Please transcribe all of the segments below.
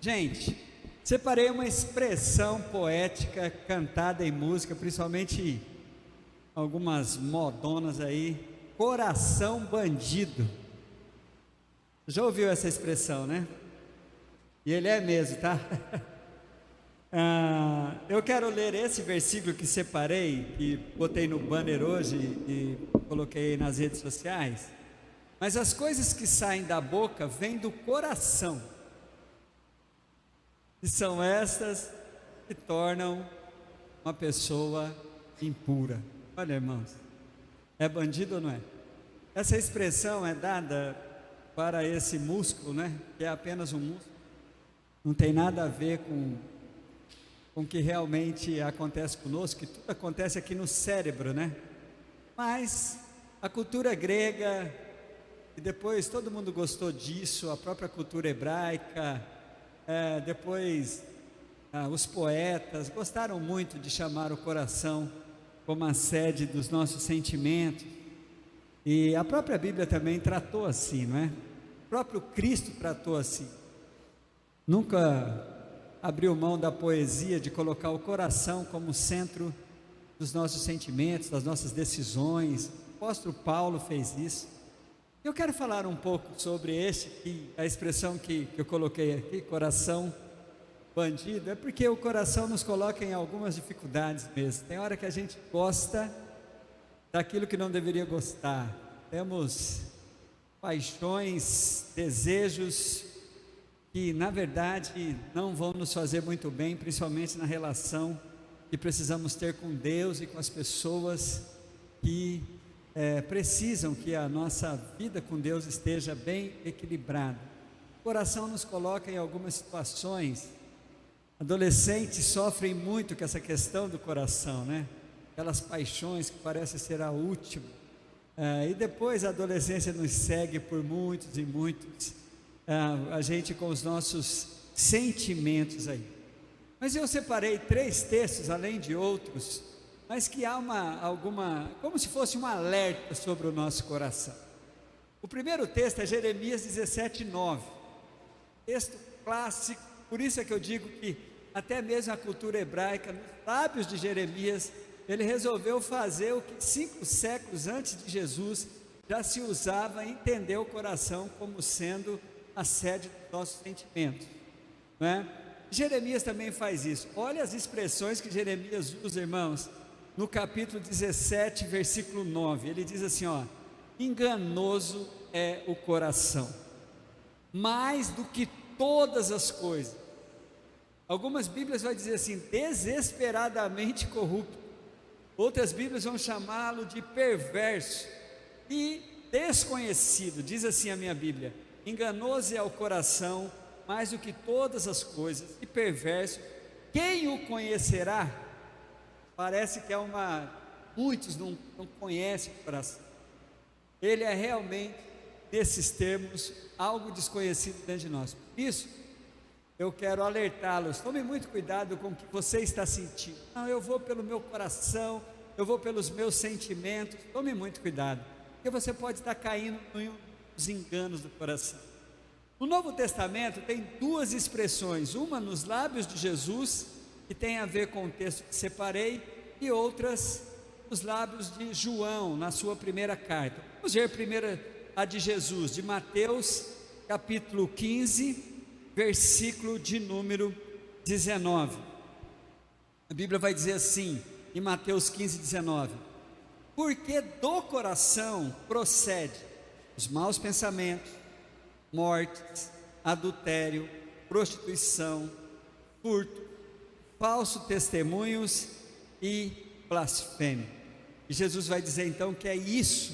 Gente, separei uma expressão poética cantada em música, principalmente algumas modonas aí. Coração bandido. Já ouviu essa expressão, né? E ele é mesmo, tá? Eu quero ler esse versículo que separei, que botei no banner hoje e coloquei nas redes sociais. Mas as coisas que saem da boca vêm do coração, e são estas que tornam uma pessoa impura. Olha, irmãos, é bandido ou não é? Essa expressão é dada para esse músculo, né? Que é apenas um músculo, não tem nada a ver com o que realmente acontece conosco, que tudo acontece aqui no cérebro, né? Mas a cultura grega, e depois todo mundo gostou disso, a própria cultura hebraica, depois os poetas gostaram muito de chamar o coração como a sede dos nossos sentimentos, e a própria Bíblia também tratou assim, não é? O próprio Cristo tratou assim, nunca abriu mão da poesia de colocar o coração como centro dos nossos sentimentos, das nossas decisões. O apóstolo Paulo fez isso. Eu quero falar um pouco sobre a expressão que eu coloquei aqui, coração bandido, é porque o coração nos coloca em algumas dificuldades mesmo. Tem hora que a gente gosta daquilo que não deveria gostar, temos paixões, desejos que na verdade não vão nos fazer muito bem, principalmente na relação que precisamos ter com Deus e com as pessoas que precisam que a nossa vida com Deus esteja bem equilibrada. O coração nos coloca em algumas situações. Adolescentes sofrem muito com essa questão do coração, né? Aquelas paixões que parecem ser a última, e depois a adolescência nos segue por muitos e muitos, a gente com os nossos sentimentos aí. Mas eu separei 3 textos, além de outros, mas que há como se fosse um alerta sobre o nosso coração. O primeiro texto é Jeremias 17:9, texto clássico. Por isso é que eu digo que até mesmo a cultura hebraica, nos lábios de Jeremias, ele resolveu fazer o que 5 séculos antes de Jesus já se usava, entender o coração como sendo a sede dos nossos sentimentos, não é? Jeremias também faz isso. Olha as expressões que Jeremias usa, irmãos, no capítulo 17, versículo 9, ele diz assim, ó: enganoso é o coração, mais do que todas as coisas. Algumas Bíblias vão dizer assim, desesperadamente corrupto. Outras Bíblias vão chamá-lo de perverso e desconhecido. Diz assim a minha Bíblia: enganoso é o coração, mais do que todas as coisas, e perverso, quem o conhecerá? Parece que muitos não conhecem o coração. Ele é realmente, nesses termos, algo desconhecido dentro de nós. Por isso, eu quero alertá-los, tome muito cuidado com o que você está sentindo. Não, eu vou pelo meu coração, eu vou pelos meus sentimentos. Tome muito cuidado, porque você pode estar caindo nos enganos do coração. No Novo Testamento tem 2 expressões, uma nos lábios de Jesus, que tem a ver com o texto que separei, e outras nos lábios de João, na sua primeira carta. Vamos ver primeiro a de Jesus, de Mateus, capítulo 15, versículo de número 19. A Bíblia vai dizer assim, em Mateus 15, 19: porque do coração procede os maus pensamentos, mortes, adultério, prostituição, furto, falsos testemunhos e blasfêmia. E Jesus vai dizer então que é isso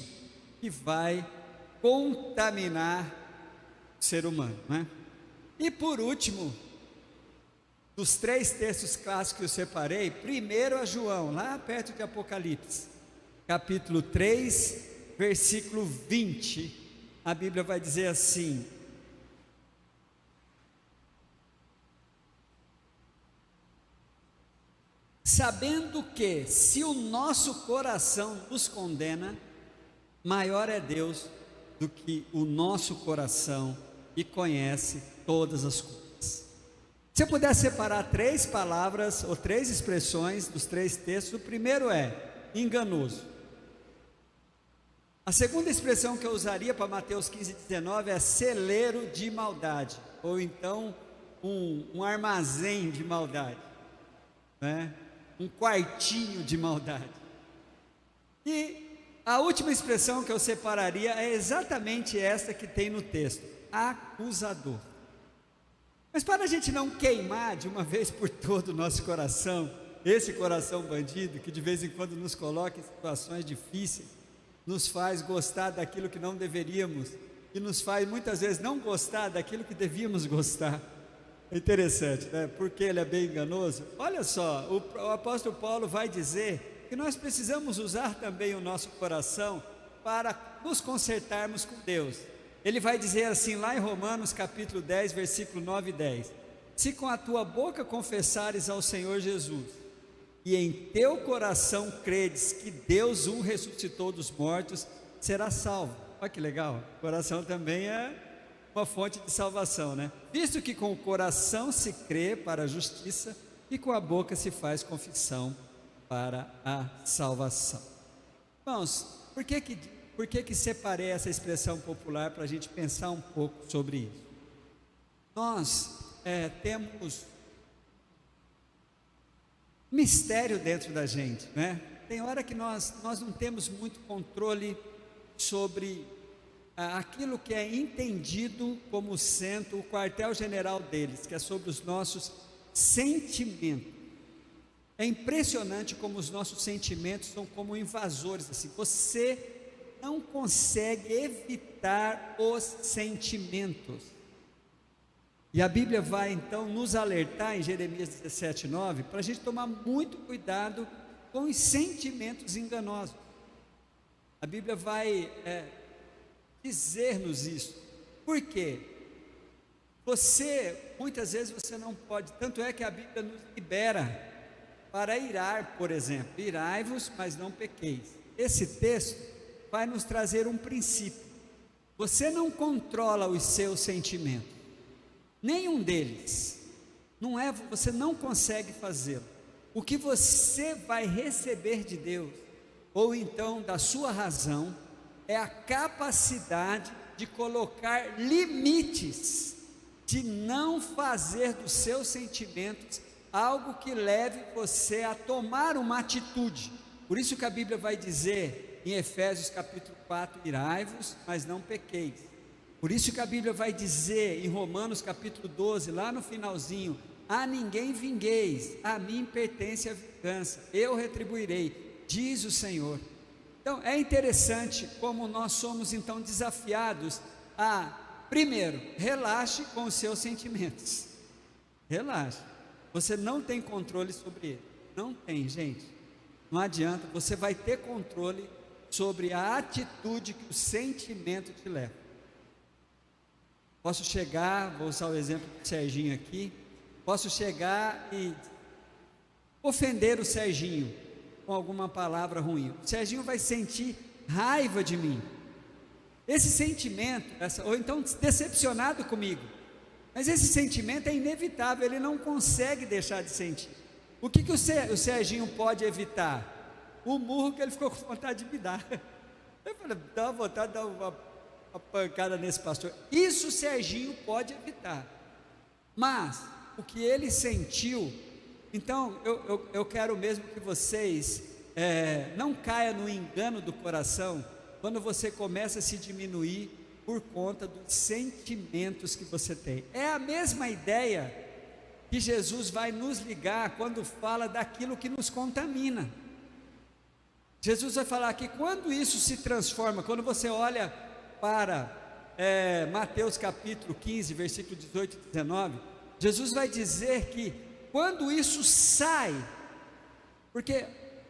que vai contaminar o ser humano, né? E por último, dos 3 textos clássicos que eu separei, primeiro a João, lá perto de Apocalipse, capítulo 3, versículo 20, a Bíblia vai dizer assim: sabendo que, se o nosso coração nos condena, maior é Deus do que o nosso coração e conhece todas as coisas. Se eu puder separar 3 palavras ou 3 expressões dos 3 textos, o primeiro é enganoso. A segunda expressão que eu usaria para Mateus 15:19 é celeiro de maldade, ou então um armazém de maldade, né? Um quartinho de maldade. E a última expressão que eu separaria é exatamente esta que tem no texto: acusador. Mas para a gente não queimar de uma vez por todo o nosso coração, esse coração bandido que de vez em quando nos coloca em situações difíceis, nos faz gostar daquilo que não deveríamos e nos faz muitas vezes não gostar daquilo que devíamos gostar. É interessante, né? Porque ele é bem enganoso. Olha só, o apóstolo Paulo vai dizer que nós precisamos usar também o nosso coração para nos consertarmos com Deus. Ele vai dizer assim lá em Romanos capítulo 10, versículo 9 e 10: se com a tua boca confessares ao Senhor Jesus, e em teu coração credes que Deus o ressuscitou dos mortos, serás salvo. Olha que legal, o coração também é uma fonte de salvação, né? Visto que com o coração se crê para a justiça, e com a boca se faz confissão para a salvação. Irmãos, por que separei essa expressão popular para a gente pensar um pouco sobre isso? Nós temos mistério dentro da gente, né? Tem hora que nós não temos muito controle sobre aquilo que é entendido como sendo o quartel-general deles, que é sobre os nossos sentimentos. É impressionante como os nossos sentimentos são como invasores, assim. Você não consegue evitar os sentimentos. E a Bíblia vai então nos alertar em Jeremias 17:9 para a gente tomar muito cuidado com os sentimentos enganosos. A Bíblia vai dizer-nos isso. Por quê? Muitas vezes você não pode, tanto é que a Bíblia nos libera para irar, por exemplo: irai-vos, mas não pequeis. Esse texto vai nos trazer um princípio. Você não controla os seus sentimentos, nenhum deles. Você não consegue fazê-lo. O que você vai receber de Deus, ou então da sua razão, é a capacidade de colocar limites, de não fazer dos seus sentimentos algo que leve você a tomar uma atitude. Por isso que a Bíblia vai dizer em Efésios capítulo 4: irai-vos, mas não pequeis. Por isso que a Bíblia vai dizer em Romanos capítulo 12, lá no finalzinho: a ninguém vingueis, a mim pertence a vingança, eu retribuirei, diz o Senhor. Então é interessante como nós somos então desafiados a, primeiro, relaxe com os seus sentimentos. Relaxe. Você não tem controle sobre ele. Não tem, gente. Não adianta. Você vai ter controle sobre a atitude que o sentimento te leva. Posso chegar, vou usar o exemplo do Serginho aqui, posso chegar e ofender o Serginho com alguma palavra ruim. O Serginho vai sentir raiva de mim. Esse sentimento, ou então decepcionado comigo. Mas esse sentimento é inevitável, ele não consegue deixar de sentir. O que o Serginho pode evitar? O murro que ele ficou com vontade de me dar. Eu falei: dá uma vontade de dar uma pancada nesse pastor. Isso o Serginho pode evitar. Mas o que ele sentiu, então eu quero mesmo que vocês não caiam no engano do coração quando você começa a se diminuir por conta dos sentimentos que você tem. É a mesma ideia que Jesus vai nos ligar quando fala daquilo que nos contamina. Jesus vai falar que quando isso se transforma, quando você olha para Mateus capítulo 15, versículo 18 e 19, Jesus vai dizer que quando isso sai, porque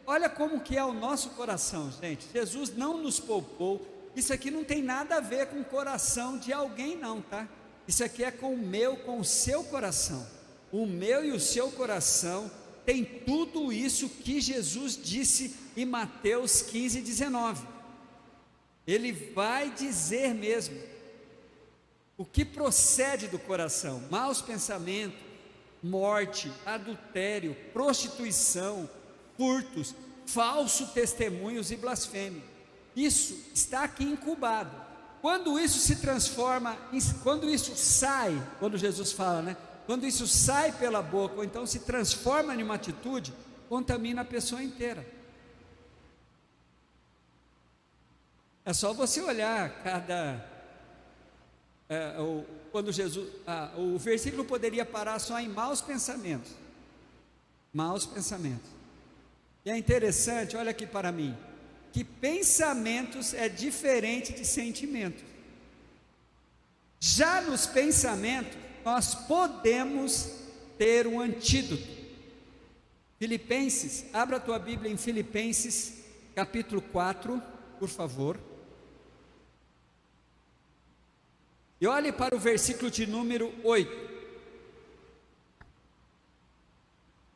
olha como que é o nosso coração, gente. Jesus não nos poupou. Isso aqui não tem nada a ver com o coração de alguém não, tá? Isso aqui é com o seu coração. O meu e o seu coração tem tudo isso que Jesus disse em Mateus 15, 19. Ele vai dizer mesmo o que procede do coração: maus pensamentos, morte, adultério, prostituição, furtos, falsos testemunhos e blasfêmia. Isso está aqui incubado. Quando isso se transforma, quando isso sai, quando Jesus fala, né? Quando isso sai pela boca, ou então se transforma em uma atitude, contamina a pessoa inteira. É só você olhar quando Jesus, o versículo poderia parar só em maus pensamentos. Maus pensamentos. E é interessante, olha aqui para mim, que pensamentos é diferente de sentimentos. Já nos pensamentos, nós podemos ter um antídoto. Filipenses, abra a tua Bíblia em Filipenses, capítulo 4, por favor. E olhe para o versículo de número 8.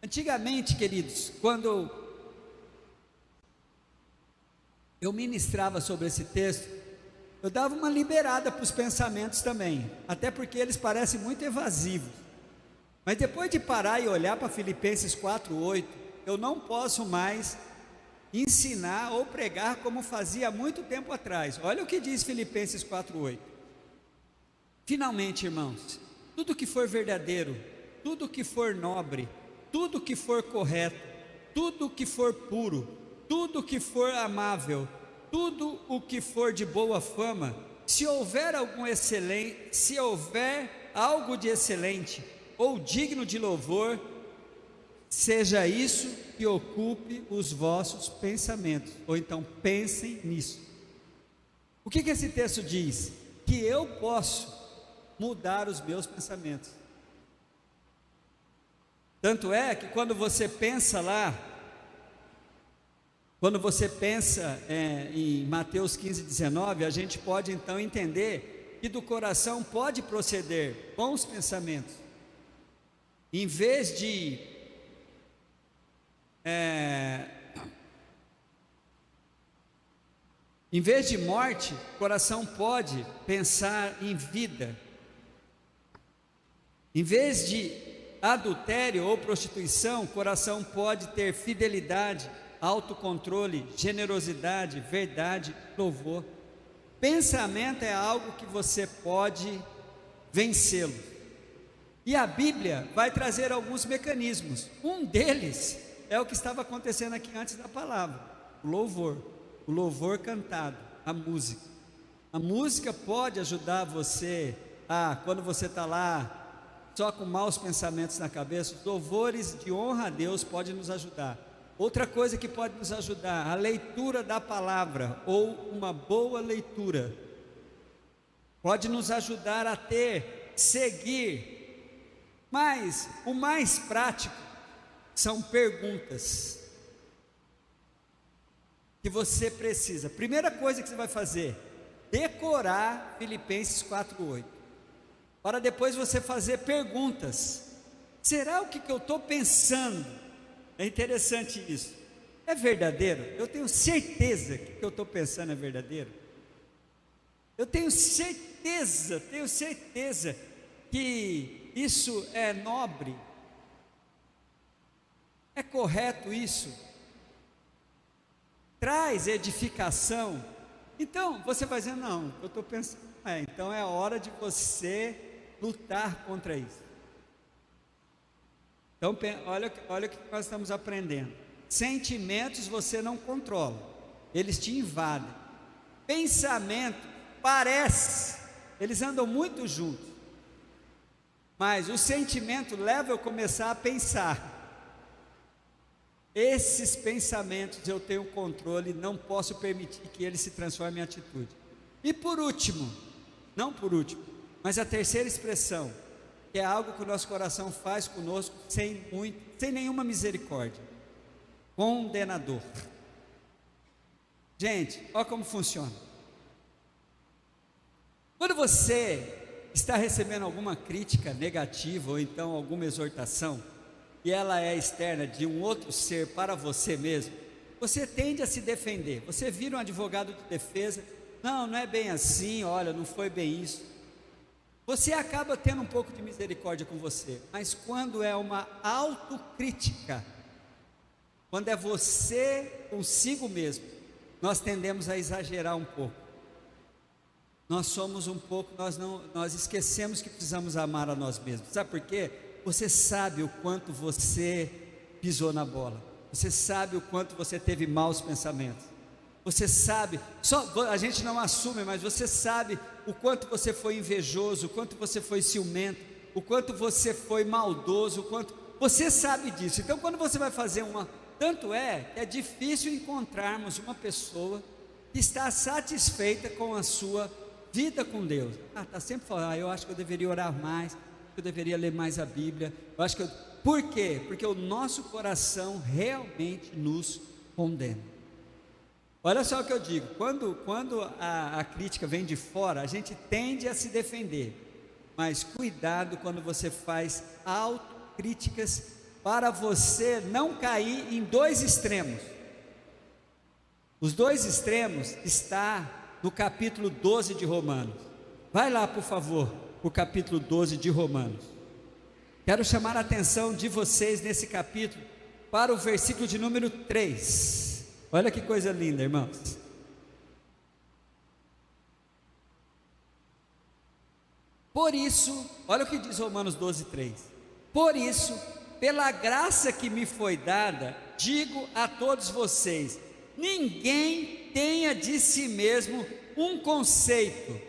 Antigamente, queridos, quando eu ministrava sobre esse texto, eu dava uma liberada para os pensamentos também, até porque eles parecem muito evasivos. Mas depois de parar e olhar para Filipenses 4:8, eu não posso mais ensinar ou pregar como fazia há muito tempo atrás. Olha o que diz Filipenses 4:8. Finalmente, irmãos, tudo que for verdadeiro, tudo que for nobre, tudo que for correto, tudo que for puro, tudo que for amável, tudo o que for de boa fama, se houver algo de excelente ou digno de louvor, seja isso que ocupe os vossos pensamentos, ou então pensem nisso. O que esse texto diz? Que eu posso mudar os meus pensamentos. Tanto é que quando você pensa em Mateus 15:19, a gente pode então entender que do coração pode proceder bons pensamentos. Em vez de morte, o coração pode pensar em vida. Em vez de adultério ou prostituição, o coração pode ter fidelidade, autocontrole, generosidade, verdade, louvor. Pensamento é algo que você pode vencê-lo. E a Bíblia vai trazer alguns mecanismos. Um deles é o que estava acontecendo aqui antes da palavra: o louvor cantado, a música. A música pode ajudar você quando você está lá só com maus pensamentos na cabeça, os louvores de honra a Deus podem nos ajudar. Outra coisa que pode nos ajudar, a leitura da palavra, ou uma boa leitura, pode nos ajudar a seguir. Mas o mais prático são perguntas que você precisa. Primeira coisa que você vai fazer, decorar Filipenses 4:8, para depois você fazer perguntas. Será o que eu estou pensando? É interessante isso. É verdadeiro? Eu tenho certeza que o que eu estou pensando é verdadeiro. Eu tenho certeza que isso é nobre. É correto isso? Traz edificação? Então você vai dizer, não, eu estou pensando, então é hora de você lutar contra isso. Então olha o que nós estamos aprendendo. Sentimentos você não controla, eles te invadem. Pensamento, eles andam muito juntos, mas o sentimento leva eu a começar a pensar. Esses pensamentos eu tenho controle, não posso permitir que eles se transformem em atitude. E por último, não por último, mas a terceira expressão, que é algo que o nosso coração faz conosco sem nenhuma misericórdia: condenador. Gente, olha como funciona. Quando você está recebendo alguma crítica negativa, ou então alguma exortação, e ela é externa de um outro ser para você mesmo, você tende a se defender. Você vira um advogado de defesa: não é bem assim, olha, não foi bem isso. você acaba tendo um pouco de misericórdia com você, mas quando é uma autocrítica, quando é você consigo mesmo, nós tendemos a exagerar um pouco. Nós somos um pouco, nós esquecemos que precisamos amar a nós mesmos. Sabe por quê? Você sabe o quanto você pisou na bola. Você sabe o quanto você teve maus pensamentos. Você sabe, a gente não assume, mas você sabe o quanto você foi invejoso, o quanto você foi ciumento, o quanto você foi maldoso, o quanto você sabe disso. Então, quando você vai fazer tanto é que é difícil encontrarmos uma pessoa que está satisfeita com a sua vida com Deus. Está sempre falando, eu acho que eu deveria orar mais, eu deveria ler mais a Bíblia. Por quê? Porque o nosso coração realmente nos condena. Olha só o que eu digo, quando a crítica vem de fora, a gente tende a se defender, mas cuidado quando você faz autocríticas, para você não cair em dois extremos. Os dois extremos está no capítulo 12 de Romanos. Vai lá, por favor, o capítulo 12 de Romanos. Quero chamar a atenção de vocês nesse capítulo para o versículo de número 3. Olha que coisa linda, irmãos. Por isso, olha o que diz Romanos 12, 3. Por isso, pela graça que me foi dada, digo a todos vocês: ninguém tenha de si mesmo um conceito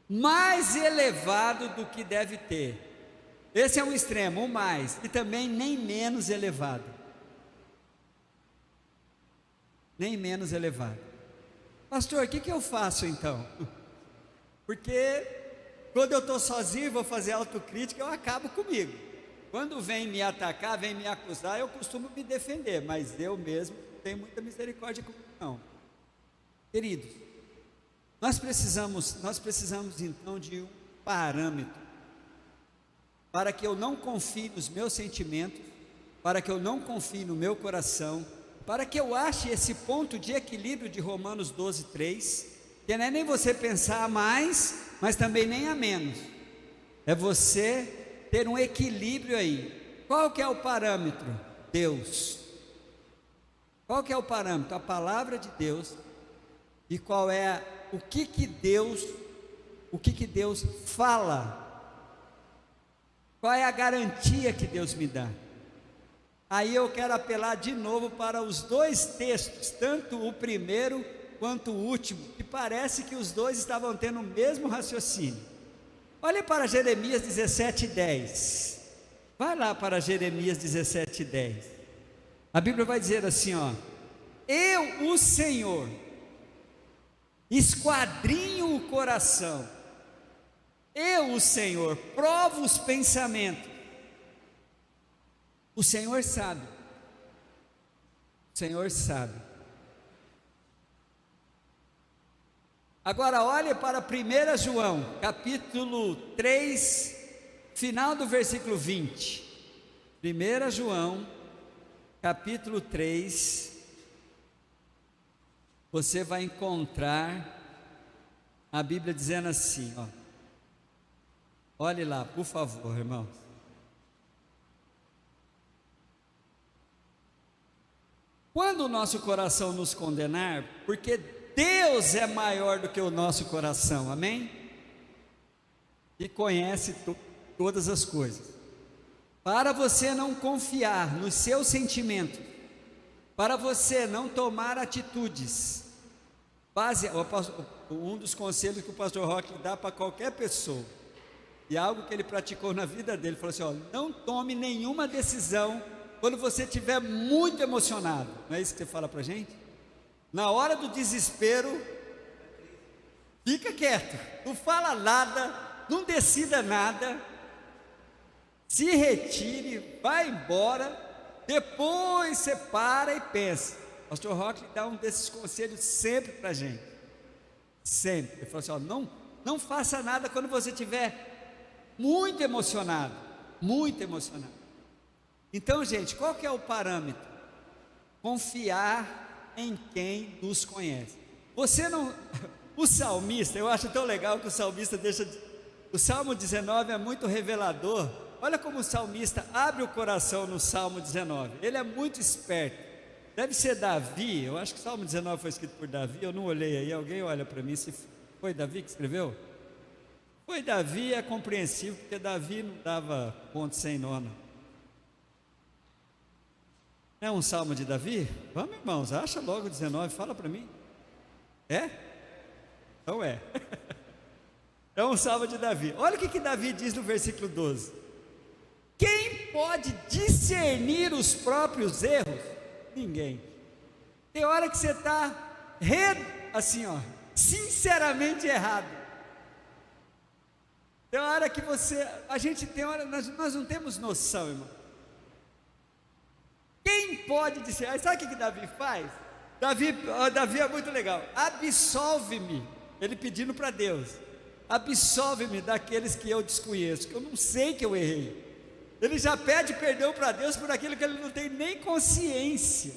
mais elevado do que deve ter. Esse é um extremo, o mais, e também nem menos elevado. Nem menos elevado. Pastor, o que eu faço então? Porque quando eu estou sozinho e vou fazer autocrítica, eu acabo comigo. Quando vem me atacar, vem me acusar, eu costumo me defender, mas eu mesmo não tenho muita misericórdia comigo, não. Queridos, nós precisamos então de um parâmetro, para que eu não confie nos meus sentimentos, para que eu não confie no meu coração, para que eu ache esse ponto de equilíbrio de Romanos 12, 3, que não é nem você pensar a mais, mas também nem a menos, é você ter um equilíbrio aí. Qual que é o parâmetro? Deus. Qual que é o parâmetro? A palavra de Deus. E qual é o que Deus fala? Qual é a garantia que Deus me dá? Aí eu quero apelar de novo para os dois textos, tanto o primeiro quanto o último, que parece que os dois estavam tendo o mesmo raciocínio. Olhe para Jeremias 17:10. Vai lá para Jeremias 17:10. A Bíblia vai dizer assim, ó: eu, o Senhor, esquadrinho o coração, eu, o Senhor, provo os pensamentos. O Senhor sabe. O Senhor sabe. Agora olhe para 1 João, capítulo 3, final do versículo 20. 1 João, capítulo 3, você vai encontrar a Bíblia dizendo assim, ó. Olhe lá, por favor, irmãos. Quando o nosso coração nos condenar, porque Deus é maior do que o nosso coração, amém? E conhece todas as coisas. Para você não confiar nos seus sentimentos, para você não tomar atitudes, um dos conselhos que o pastor Roque dá para qualquer pessoa, e algo que ele praticou na vida dele, falou assim, ó, não tome nenhuma decisão quando você estiver muito emocionado. Não é isso que você fala para a gente? Na hora do desespero, fica quieto, não fala nada, não decida nada, se retire, vai embora, depois você para e pensa. O pastor Roque dá um desses conselhos sempre para a gente, sempre. Ele falou assim, ó, não faça nada quando você estiver muito emocionado, muito emocionado. Então, gente, qual que é o parâmetro? Confiar em quem nos conhece. Você não... O salmista, eu acho tão legal que o salmista deixa O Salmo 19 é muito revelador. Olha como o salmista abre o coração no Salmo 19. Ele é muito esperto. Deve ser Davi. Eu acho que o Salmo 19 foi escrito por Davi. Eu não olhei aí. Alguém olha para mim se foi Davi que escreveu? Foi Davi, é compreensível, porque Davi não dava ponto sem nó. Não é um salmo de Davi? Vamos, irmãos, acha logo o 19, fala para mim. É? Então é. É um salmo de Davi. Olha o que Davi diz no versículo 12. Quem pode discernir os próprios erros? Ninguém. Tem hora que você está assim, ó, sinceramente errado. Tem hora que nós não temos noção, irmão. Quem pode discernir? Sabe o que Davi faz? Davi é muito legal. Absolve-me, ele pedindo para Deus. Absolve-me daqueles que eu desconheço, que eu não sei que eu errei. Ele já pede perdão para Deus por aquilo que ele não tem nem consciência.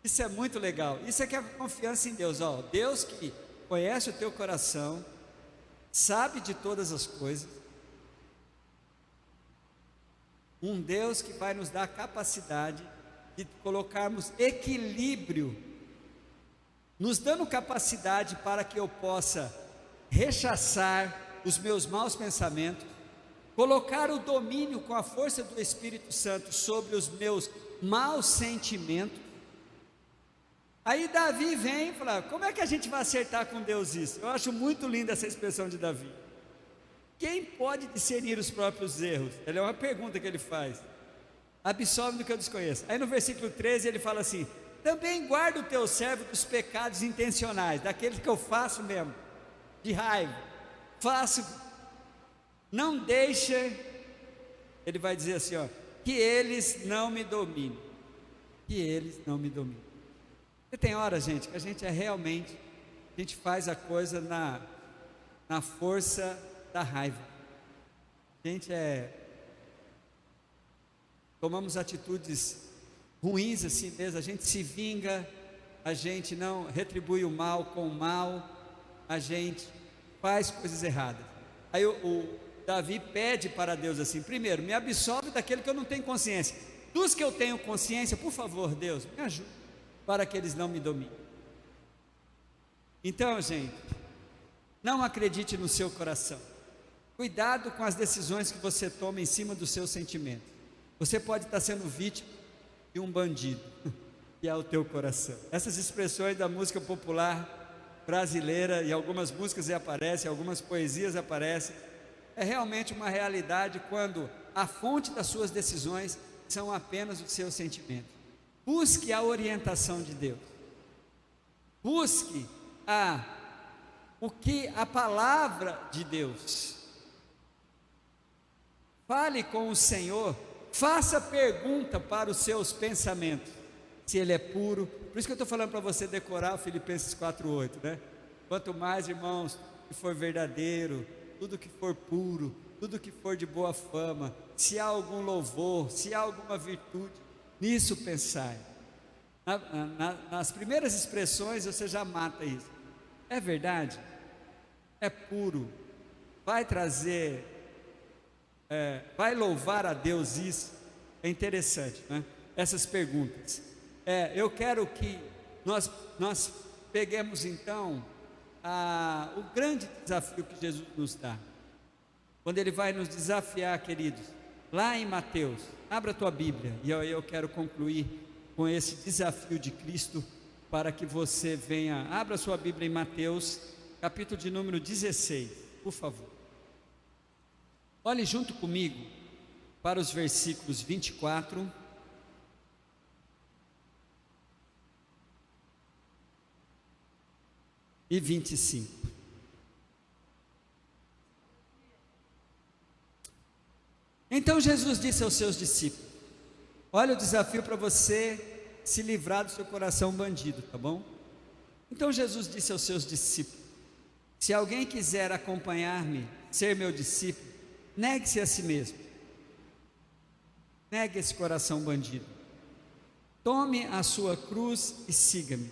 Isso é muito legal. Isso é que é a confiança em Deus. Ó, Deus que conhece o teu coração, sabe de todas as coisas. Um Deus que vai nos dar a capacidade de colocarmos equilíbrio, nos dando capacidade para que eu possa rechaçar os meus maus pensamentos, colocar o domínio com a força do Espírito Santo sobre os meus maus sentimentos. Aí Davi vem e fala: como é que a gente vai acertar com Deus isso? Eu acho muito linda essa expressão de Davi. Quem pode discernir os próprios erros? Ela é uma pergunta que ele faz. Absolve do que eu desconheço. Aí no versículo 13 ele fala assim: também guarda o teu servo dos pecados intencionais, daqueles que eu faço mesmo, de raiva, faço, não deixa, ele vai dizer assim, ó, que eles não me dominem, que eles não me dominem. Porque tem hora, gente, que a gente a gente faz a coisa na força da raiva. A gente tomamos atitudes ruins assim mesmo, a gente se vinga, a gente não retribui o mal com o mal, a gente faz coisas erradas. Aí o Davi pede para Deus assim: primeiro, me absolve daquele que eu não tenho consciência. Dos que eu tenho consciência, por favor, Deus, me ajude, para que eles não me dominem. Então, gente, não acredite no seu coração. Cuidado com as decisões que você toma em cima do seu sentimento. Você pode estar sendo vítima de um bandido, que é o teu coração. Essas expressões da música popular brasileira, e algumas músicas aparecem, algumas poesias aparecem, é realmente uma realidade quando a fonte das suas decisões são apenas o seu sentimento. Busque a orientação de Deus. Busque o que a palavra de Deus. Fale com o Senhor. Faça pergunta para os seus pensamentos, se ele é puro. Por isso que eu estou falando para você decorar o Filipenses 4:8, né? Quanto mais, irmãos, que for verdadeiro, tudo que for puro, tudo que for de boa fama, se há algum louvor, se há alguma virtude, nisso pensai. Nas primeiras expressões você já mata isso. É verdade? É puro? Vai trazer... vai louvar a Deus isso? É interessante, né? Essas perguntas. Eu quero que nós peguemos então o grande desafio que Jesus nos dá, quando Ele vai nos desafiar, queridos, lá em Mateus. Abra a tua Bíblia, e eu quero concluir com esse desafio de Cristo, para que você venha. Abra a sua Bíblia em Mateus, capítulo de número 16, por favor. Olhe junto comigo para os versículos 24 e 25. Então Jesus disse aos seus discípulos: olha o desafio para você se livrar do seu coração bandido, tá bom? Então Jesus disse aos seus discípulos: se alguém quiser acompanhar-me, ser meu discípulo, negue-se a si mesmo. Negue esse coração bandido. Tome a sua cruz e siga-me.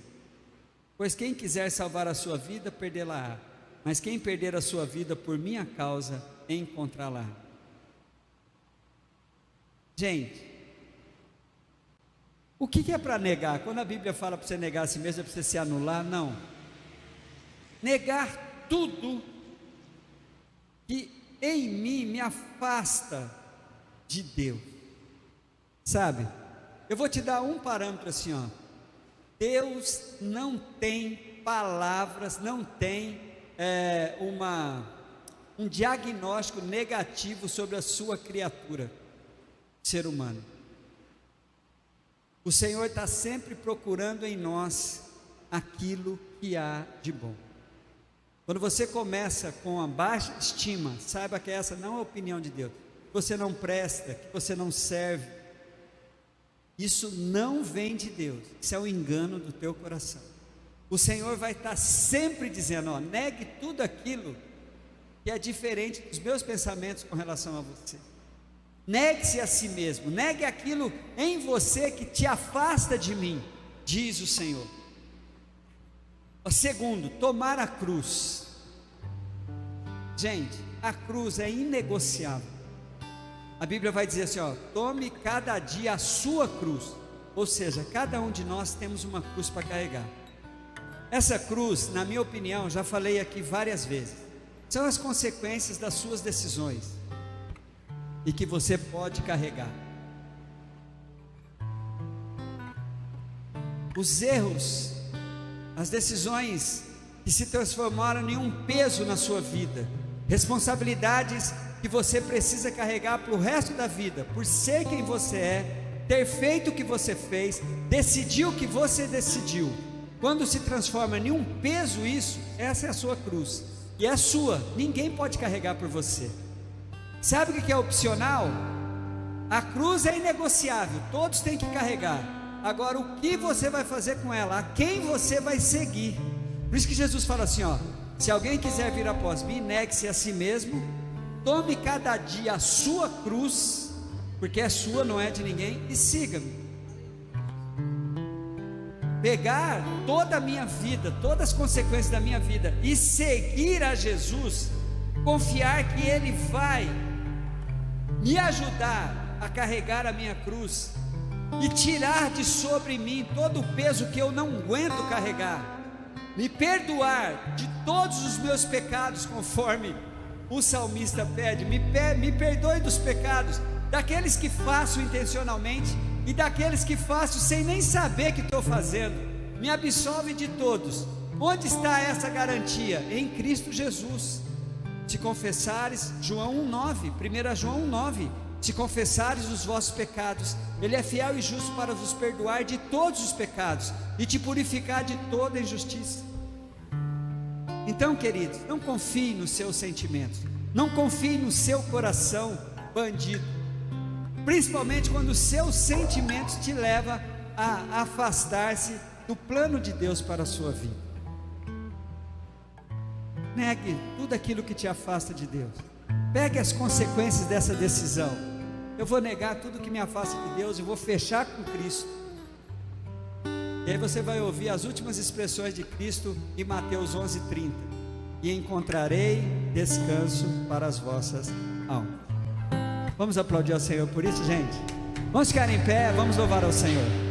Pois quem quiser salvar a sua vida, perdê-la-á. mas quem perder a sua vida por minha causa, encontrá-la. Gente, o que é para negar? Quando a Bíblia fala para você negar a si mesmo, é para você se anular? Não. Negar tudo que em mim me afasta de Deus. Sabe? Eu vou te dar um parâmetro assim, ó. Deus não tem palavras, não tem um diagnóstico negativo sobre a sua criatura, ser humano. O Senhor está sempre procurando em nós aquilo que há de bom. Quando você começa com a baixa estima, saiba que essa não é a opinião de Deus, que você não presta, que você não serve, isso não vem de Deus, isso é um engano do teu coração. O Senhor vai estar sempre dizendo, ó, negue tudo aquilo que é diferente dos meus pensamentos com relação a você. Negue-se a si mesmo, negue aquilo em você que te afasta de mim, diz o Senhor. O segundo, tomar a cruz. Gente, a cruz é inegociável. A Bíblia vai dizer assim, ó, tome cada dia a sua cruz. Ou seja, cada um de nós temos uma cruz para carregar. Essa cruz, na minha opinião, já falei aqui várias vezes, são as consequências das suas decisões e que você pode carregar. Os erros, as decisões que se transformaram em um peso na sua vida, responsabilidades que você precisa carregar para o resto da vida, por ser quem você é, ter feito o que você fez, decidir o que você decidiu. Quando se transforma em um peso isso, essa é a sua cruz, e é sua, ninguém pode carregar por você. Sabe o que é opcional? A cruz é inegociável, todos têm que carregar. Agora, o que você vai fazer com ela? A quem você vai seguir? Por isso que Jesus fala assim, ó, se alguém quiser vir após mim, negue-se a si mesmo, tome cada dia a sua cruz, porque é sua, não é de ninguém, e siga-me. Pegar toda a minha vida, todas as consequências da minha vida e seguir a Jesus, confiar que Ele vai me ajudar a carregar a minha cruz e tirar de sobre mim todo o peso que eu não aguento carregar, me perdoar de todos os meus pecados, conforme o salmista pede, me perdoe dos pecados, daqueles que faço intencionalmente e daqueles que faço sem nem saber que estou fazendo, me absolve de todos. Onde está essa garantia? Em Cristo Jesus. Se confessares, João 1,9, 1 João 1,9, se confessares os vossos pecados, Ele é fiel e justo para vos perdoar de todos os pecados e te purificar de toda injustiça. Então, queridos, não confie nos seus sentimentos, não confie no seu coração bandido, principalmente quando os seus sentimentos te levam a afastar-se do plano de Deus para a sua vida. Negue tudo aquilo que te afasta de Deus. Pegue as consequências dessa decisão. Eu vou negar tudo que me afasta de Deus e vou fechar com Cristo. E aí você vai ouvir as últimas expressões de Cristo em Mateus 11:30. E encontrarei descanso para as vossas almas. Vamos aplaudir ao Senhor por isso, gente? Vamos ficar em pé, vamos louvar ao Senhor.